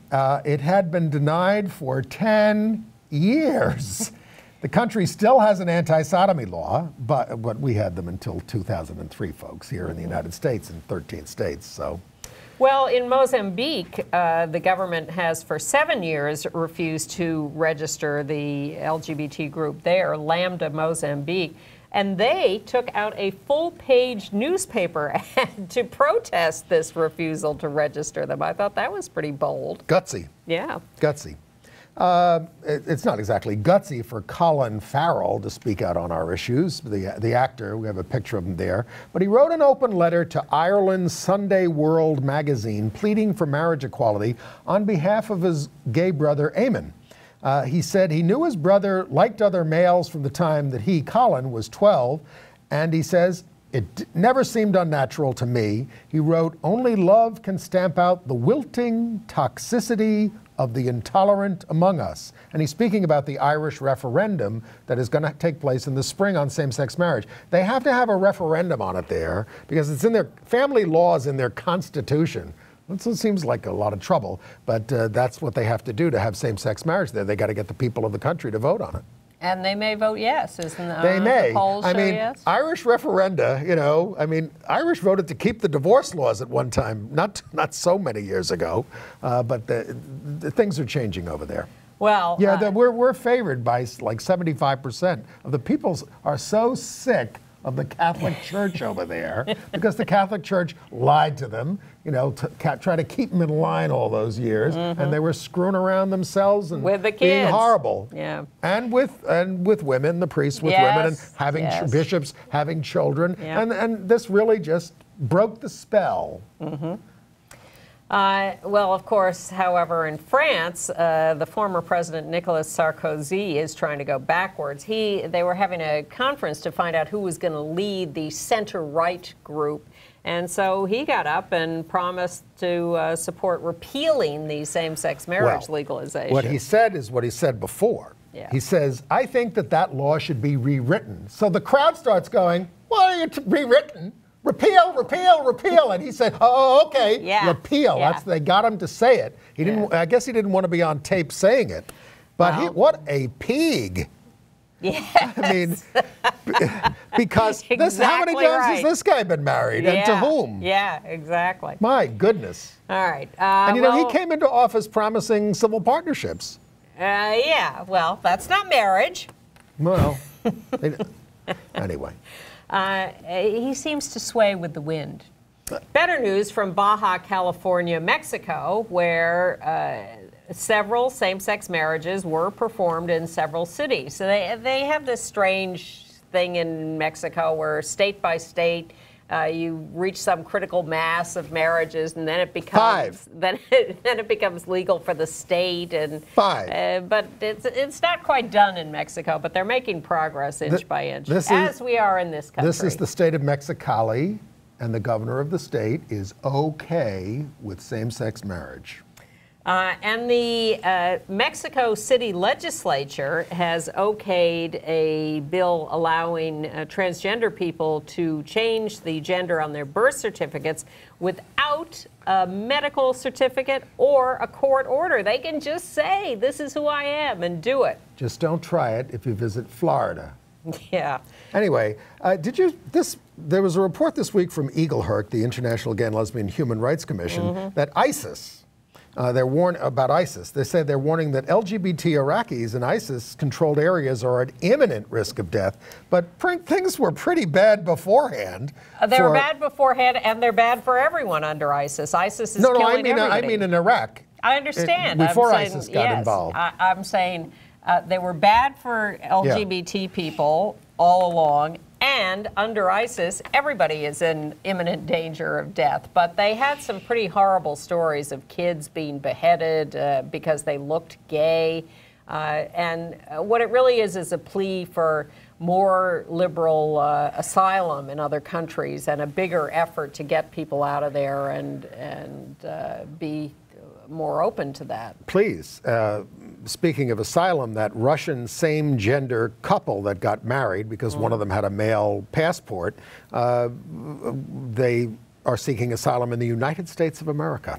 It had been denied for 10 years. The country still has an anti-sodomy law, but we had them until 2003, folks, here in the United States in 13 states. So, well, in Mozambique, the government has for 7 years refused to register the LGBT group there, Lambda Mozambique. and they took out a full-page newspaper ad to protest this refusal to register them. I thought that was pretty bold. Gutsy. Yeah. Gutsy. It's not exactly gutsy for Colin Farrell to speak out on our issues, the actor. We have a picture of him there. But he wrote an open letter to Ireland's Sunday World magazine pleading for marriage equality on behalf of his gay brother, Eamon. He said he knew his brother liked other males from the time that he, Colin, was 12, and he says, "It never seemed unnatural to me." He wrote, "Only love can stamp out the wilting toxicity of the intolerant among us." And he's speaking about the Irish referendum that is going to take place in the spring on same-sex marriage. They have to have a referendum on it there because it's in their family laws in their constitution. It seems like a lot of trouble, but that's what they have to do to have same-sex marriage there. They got to get the people of the country to vote on it. And they may vote yes, isn't that? They may. The polls I show mean, yes? Irish referenda, you know, I mean, Irish voted to keep the divorce laws at one time, not so many years ago, but the things are changing over there. Well, yeah, we're favored by like 75% of the people are so sick of the Catholic Church over there because the Catholic Church lied to them, you know, to try to keep them in line all those years, and they were screwing around themselves and with the kids. being horrible. Yeah. And with women, the priests with women, and having bishops having children, and this really just broke the spell. Well, of course, however, in France, the former president Nicolas Sarkozy is trying to go backwards. They were having a conference to find out who was going to lead the center-right group. And so he got up and promised to support repealing the same-sex marriage legalization. What he said is what he said before. Yeah. He says, "I think that law should be rewritten." So the crowd starts going, "Why are you rewritten? Repeal, repeal, repeal." And he said, "Oh, okay, repeal." They got him to say it. He didn't. I guess he didn't want to be on tape saying it. But what a pig. Yes. I mean, because how many times has this guy been married, and to whom? Yeah, exactly. My goodness. All right. And you know, he came into office promising civil partnerships. Yeah, well, that's not marriage. Well, anyway. He seems to sway with the wind. Better news from Baja California, Mexico, where several same-sex marriages were performed in several cities. So they have this strange thing in Mexico where state by state you reach some critical mass of marriages, and then it becomes then it becomes legal for the state. And but it's not quite done in Mexico, but they're making progress inch by inch, as we are in this country. This is the state of Mexicali, and the governor of the state is okay with same-sex marriage. And the Mexico City legislature has okayed a bill allowing transgender people to change the gender on their birth certificates without a medical certificate or a court order. They can just say, "This is who I am," and do it. Just don't try it if you visit Florida. Yeah. Anyway, there was a report this week from Eaglehurst, the International Gay and Lesbian Human Rights Commission, that ISIS, they're warned about ISIS. They said they're warning that LGBT Iraqis in ISIS-controlled areas are at imminent risk of death. But things were pretty bad beforehand. They were bad beforehand, and they're bad for everyone under ISIS. ISIS is killing everybody. I mean in Iraq. I understand. Before ISIS got involved. I'm saying they were bad for LGBT people all along. And under ISIS, everybody is in imminent danger of death. But they had some pretty horrible stories of kids being beheaded because they looked gay. And what it really is a plea for more liberal asylum in other countries and a bigger effort to get people out of there and be more open to that. Please. Speaking of asylum, that Russian same-gender couple that got married because one of them had a male passport, they are seeking asylum in the United States of America.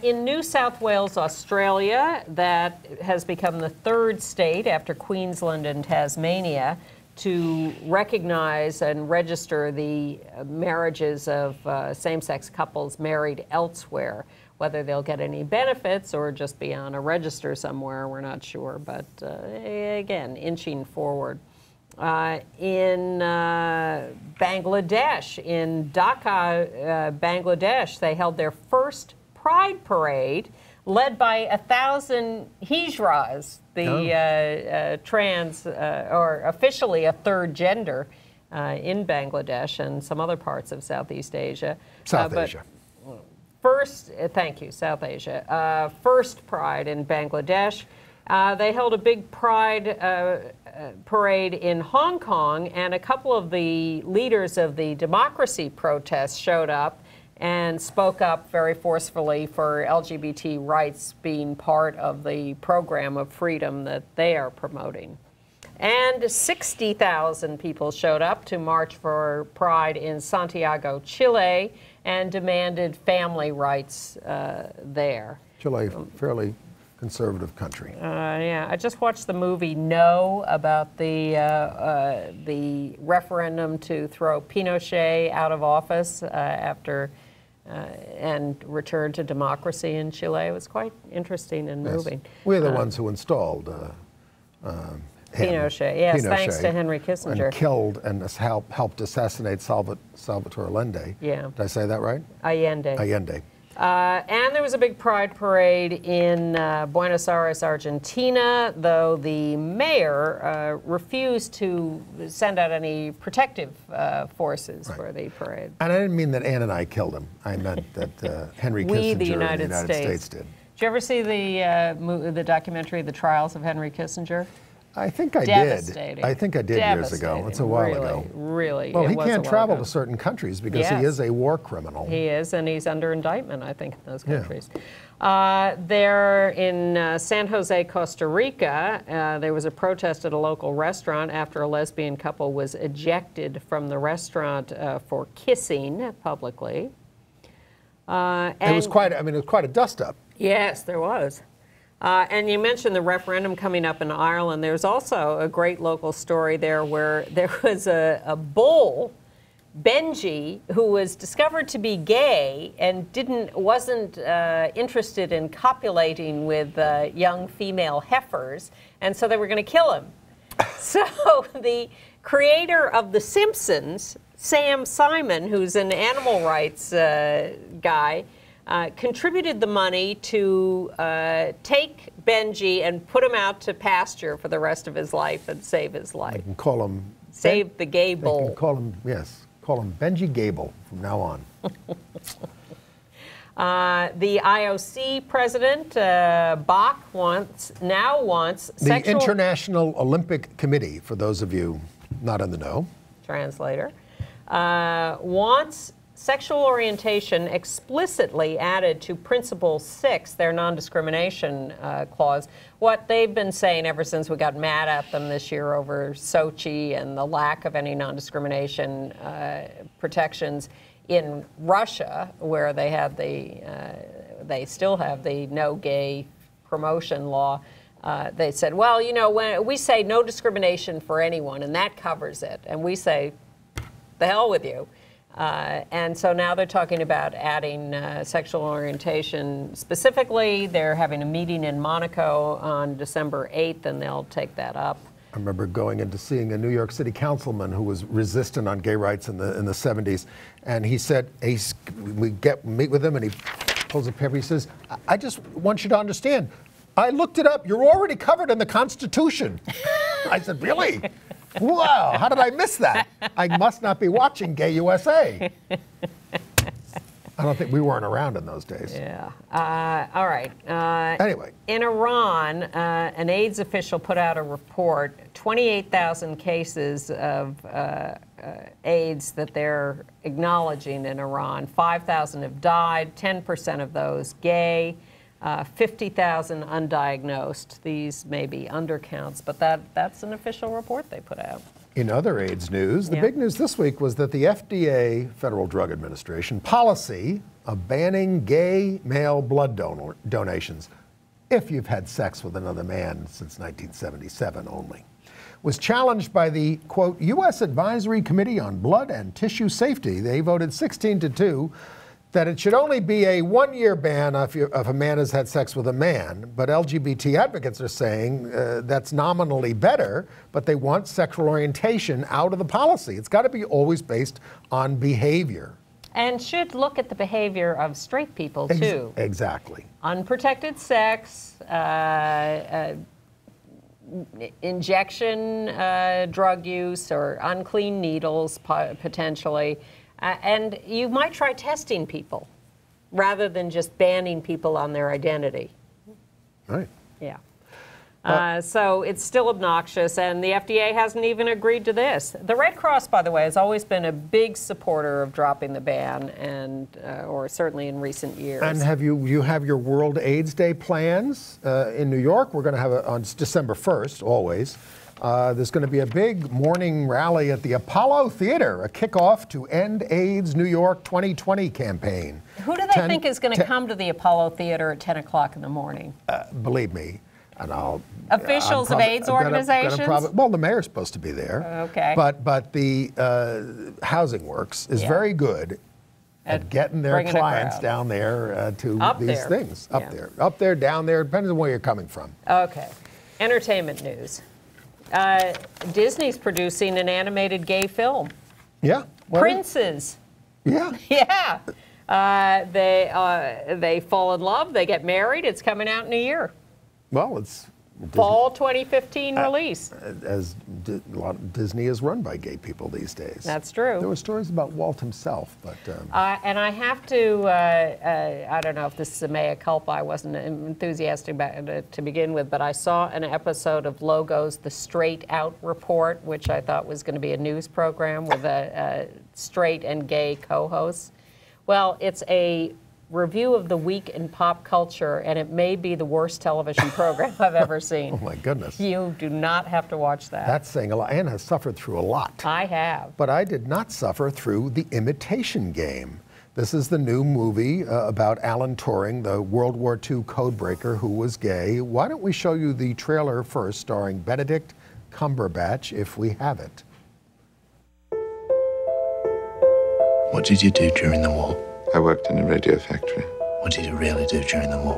In New South Wales, Australia, that has become the third state after Queensland and Tasmania to recognize and register the marriages of same-sex couples married elsewhere. Whether they'll get any benefits or just be on a register somewhere, we're not sure. But again, inching forward. In Bangladesh, in Dhaka, Bangladesh, they held their first Pride Parade led by 1,000 hijras, the trans, or officially a third gender in Bangladesh and some other parts of Southeast Asia. South Asia. First, thank you, South Asia. First Pride in Bangladesh. They held a big Pride parade in Hong Kong, and a couple of the leaders of the democracy protests showed up and spoke up very forcefully for LGBT rights being part of the program of freedom that they are promoting. And 60,000 people showed up to march for Pride in Santiago, Chile, and demanded family rights there. Chile, fairly conservative country. Yeah, I just watched the movie No about the referendum to throw Pinochet out of office after and return to democracy in Chile. It was quite interesting and moving. We're the ones who installed Pinochet, yes, Pinochet, thanks to Henry Kissinger. And killed and helped assassinate Salvatore Allende. Yeah. Did I say that right? Allende. Allende. And there was a big Pride Parade in Buenos Aires, Argentina, though the mayor refused to send out any protective forces for the parade. And I didn't mean that Ann and I killed him. I meant that Henry Kissinger the and the United States did. Did you ever see the documentary, The Trials of Henry Kissinger? I think I Devastating. did. I think I did years ago. It's a while ago. Really. Well, he can't travel to certain countries because he is a war criminal. He is, and he's under indictment, I think, in those countries. Yeah. There in San Jose, Costa Rica, there was a protest at a local restaurant after a lesbian couple was ejected from the restaurant for kissing publicly. It was quite a dust-up. Yes, there was. And you mentioned the referendum coming up in Ireland. There's also a great local story there where there was a bull, Benji, who was discovered to be gay and wasn't interested in copulating with young female heifers, and so they were going to kill him. So the creator of The Simpsons, Sam Simon, who's an animal rights guy, contributed the money to take Benji and put him out to pasture for the rest of his life and save his life. They can call him... Save the gay bull. They can call him, yes, call him Benji Gable from now on. The IOC president, Bach, now wants the International Olympic Committee, for those of you not in the know. Translator. Wants sexual orientation explicitly added to Principle 6, their non-discrimination clause. What they've been saying ever since we got mad at them this year over Sochi and the lack of any non-discrimination protections in Russia, where they have they still have the no gay promotion law. They said, well, you know, when we say no discrimination for anyone, and that covers it, and we say, the hell with you. And so now they're talking about adding sexual orientation specifically. They're having a meeting in Monaco on December 8th, and they'll take that up. I remember going into seeing a New York City councilman who was resistant on gay rights in the 70s, and he said, we meet with him, and he pulls a paper. He says, I just want you to understand, I looked it up. You're already covered in the Constitution. I said, really? Wow, how did I miss that? I must not be watching Gay USA. I don't think we weren't around in those days. Yeah. All right. Anyway. In Iran, an AIDS official put out a report, 28,000 cases of AIDS that they're acknowledging in Iran. 5,000 have died, 10% of those gay. 50,000 undiagnosed. These may be undercounts, but that's an official report they put out. In other AIDS news, the big news this week was that the FDA, Federal Drug Administration, policy of banning gay male blood donations, if you've had sex with another man since 1977 only, was challenged by the, quote, U.S. Advisory Committee on Blood and Tissue Safety. They voted 16-2. that it should only be a one-year ban if a man has had sex with a man. But LGBT advocates are saying that's nominally better, but they want sexual orientation out of the policy. It's got to be always based on behavior. And should look at the behavior of straight people, too. Exactly. Unprotected sex, injection drug use, or unclean needles, potentially. And you might try testing people rather than just banning people on their identity. Right. Yeah. So it's still obnoxious, and the FDA hasn't even agreed to this. The Red Cross, by the way, has always been a big supporter of dropping the ban, and or certainly in recent years. And have you have your World AIDS Day plans in New York? We're going to have it on December 1st, always. There's going to be a big morning rally at the Apollo Theater, a kickoff to End AIDS New York 2020 campaign. Who do they think is going to come to the Apollo Theater at 10 o'clock in the morning? Believe me. And Officials of AIDS organizations? Well, the mayor's supposed to be there. Okay. But the Housing Works is very good at getting their clients down there to these things. Up there, down there, depends on where you're coming from. Okay. Entertainment news. Disney's producing an animated gay film. Yeah. Princes. Yeah. Yeah. They fall in love. They get married. It's coming out in a year. Well, it's fall 2015 release. As a lot of Disney is run by gay people these days. That's true. There were stories about Walt himself, but and I have to. I don't know if this is a mea culpa. I wasn't enthusiastic about it to begin with, but I saw an episode of Logo's The Straight Out Report, which I thought was going to be a news program with a straight and gay co-host. Well, it's a review of the week in pop culture, and it may be the worst television program I've ever seen. Oh my goodness. You do not have to watch that. That's saying a lot. Anne has suffered through a lot. I have. But I did not suffer through The Imitation Game. This is the new movie about Alan Turing, the World War II codebreaker who was gay. Why don't we show you the trailer first, starring Benedict Cumberbatch, if we have it. What did you do during the war? I worked in a radio factory. What did you really do during the war?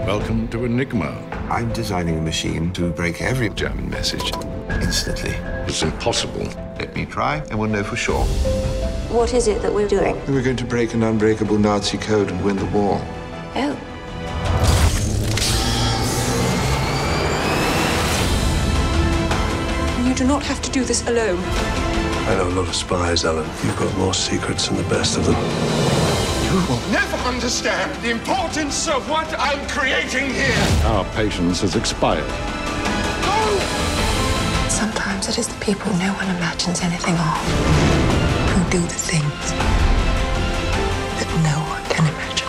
Welcome to Enigma. I'm designing a machine to break every German message instantly. It's impossible. Let me try, and we'll know for sure. What is it that we're doing? We're going to break an unbreakable Nazi code and win the war. Oh. You do not have to do this alone. I know a lot of spies, Alan. You've got more secrets than the best of them. You will never understand the importance of what I'm creating here. Our patience has expired. Sometimes it is the people no one imagines anything of who do the things that no one can imagine.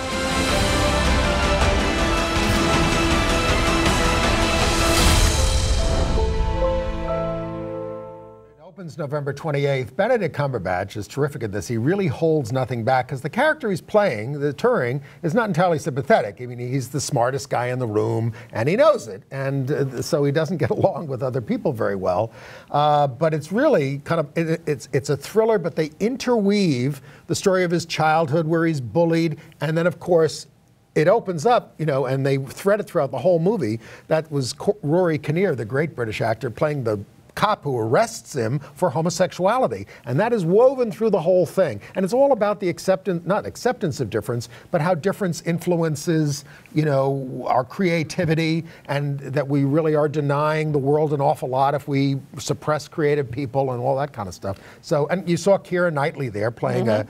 Opens November 28th. Benedict Cumberbatch is terrific at this. He really holds nothing back because the character he's playing, the Turing, is not entirely sympathetic. I mean, he's the smartest guy in the room, and he knows it, and so he doesn't get along with other people very well. But it's really kind of, it's a thriller, but they interweave the story of his childhood where he's bullied, and then, of course, it opens up, you know, and they thread it throughout the whole movie. That was Rory Kinnear, the great British actor, playing the cop who arrests him for homosexuality. And that is woven through the whole thing. And it's all about the not acceptance of difference, but how difference influences, you know, our creativity, and that we really are denying the world an awful lot if we suppress creative people and all that kind of stuff. So, and you saw Keira Knightley there playing a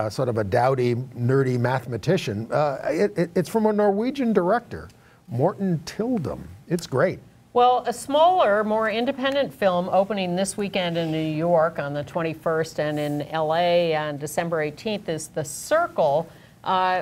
sort of a dowdy, nerdy mathematician. It's from a Norwegian director, Morten Tildum. It's great. Well, a smaller, more independent film opening this weekend in New York on the 21st and in LA on December 18th is The Circle,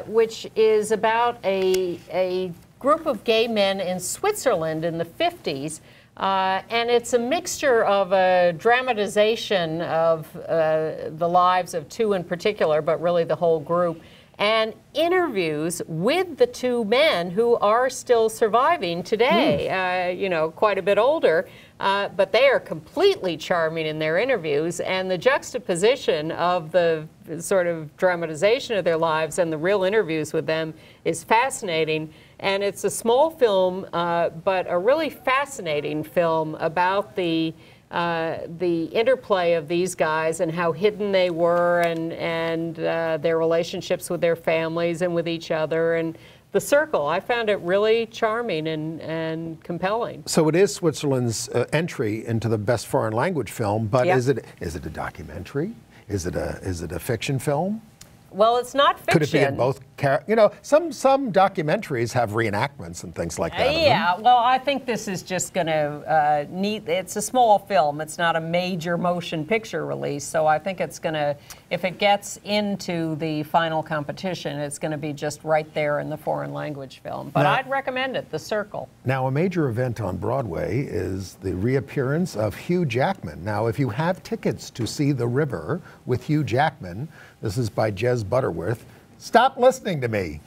which is about a group of gay men in Switzerland in the 50s. And it's a mixture of a dramatization of the lives of two in particular, but really the whole group, and interviews with the two men who are still surviving today, you know, quite a bit older, but they are completely charming in their interviews, and the juxtaposition of the sort of dramatization of their lives and the real interviews with them is fascinating. And it's a small film, but a really fascinating film about the interplay of these guys and how hidden they were, and their relationships with their families and with each other. And The Circle, I found it really charming and compelling. So it is Switzerland's entry into the best foreign language film, but is it a documentary? Is it a fiction film? Well, it's not fiction. Could it be in both? You know, some documentaries have reenactments and things like that. Yeah, well, I think this is just going to it's a small film. It's not a major motion picture release, so I think it's going to, if it gets into the final competition, it's going to be just right there in the foreign language film. But I'd recommend it, The Circle. Now, a major event on Broadway is the reappearance of Hugh Jackman. Now, if you have tickets to see The River with Hugh Jackman, this is by Jez Butterworth. Stop listening to me.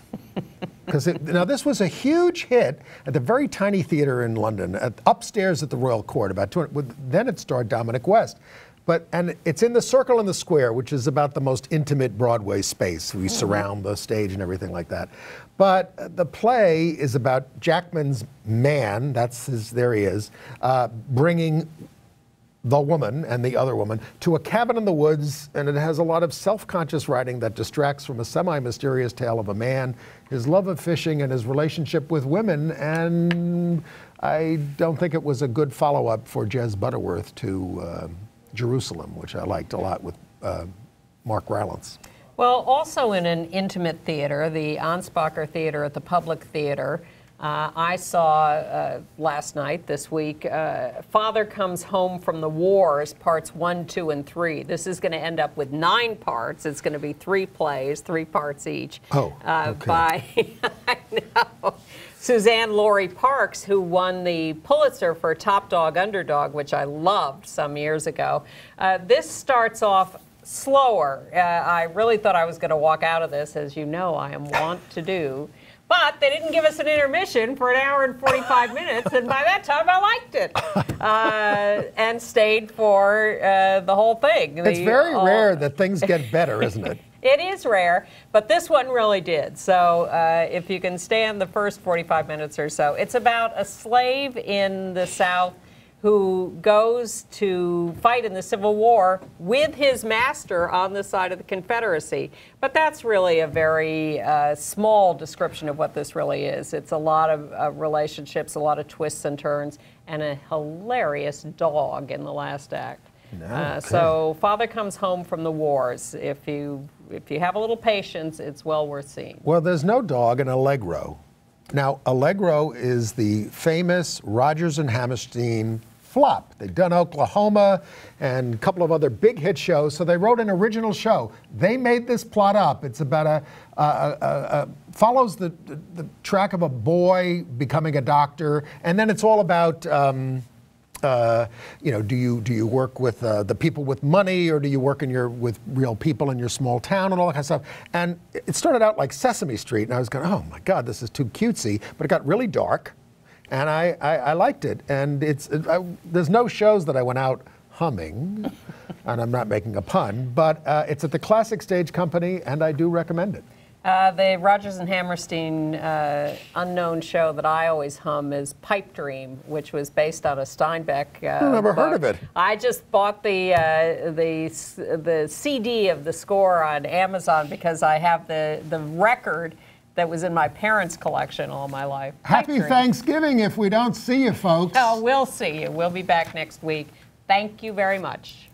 Because now this was a huge hit at the very tiny theater in London, upstairs at the Royal Court, about 200. Then it starred Dominic West. And it's in the Circle in the Square, which is about the most intimate Broadway space. We surround the stage and everything like that. But the play is about Jackman's man, there he is, bringing the woman and the other woman to a cabin in the woods, and it has a lot of self-conscious writing that distracts from a semi-mysterious tale of a man, his love of fishing, and his relationship with women. And I don't think it was a good follow-up for Jez Butterworth to Jerusalem, which I liked a lot with Mark Rylance. Well, also in an intimate theater, the Ansbacher Theater at the Public Theater, I saw last night, this week, Father Comes Home from the Wars, parts 1, 2, and 3. This is going to end up with 9 parts. It's going to be 3 plays, 3 parts each. Oh, okay. By, I know, Suzanne Laurie Parks, who won the Pulitzer for Top Dog Underdog, which I loved some years ago. This starts off slower. I really thought I was going to walk out of this, as you know I am wont to do. But they didn't give us an intermission for 1 hour and 45 minutes, and by that time I liked it and stayed for the whole thing. It's very rare that things get better, isn't it? It is rare, but this one really did. So if you can stand the first 45 minutes or so, it's about a slave in the South who goes to fight in the Civil War with his master on the side of the Confederacy. But that's really a very small description of what this really is. It's a lot of relationships, a lot of twists and turns, and a hilarious dog in the last act. Okay. So Father Comes Home from the Wars. If you have a little patience, it's well worth seeing. Well, there's no dog in Allegro. Now, Allegro is the famous Rodgers and Hammerstein flop. They've done Oklahoma and a couple of other big hit shows, so they wrote an original show. They made this plot up. It's about follows the track of a boy becoming a doctor, and then it's all about you know, do you work with the people with money, or do you work with real people in your small town, and all that kind of stuff. And it started out like Sesame Street, and I was going, oh my God, this is too cutesy, but it got really dark. And I liked it, and there's no shows that I went out humming, and I'm not making a pun, but it's at the Classic Stage Company, and I do recommend it. The Rodgers and Hammerstein unknown show that I always hum is Pipe Dream, which was based on a Steinbeck I've never heard of it. I just bought the CD of the score on Amazon because I have the record that was in my parents' collection all my life. Happy Thanksgiving if we don't see you, folks. Oh, we'll see you. We'll be back next week. Thank you very much.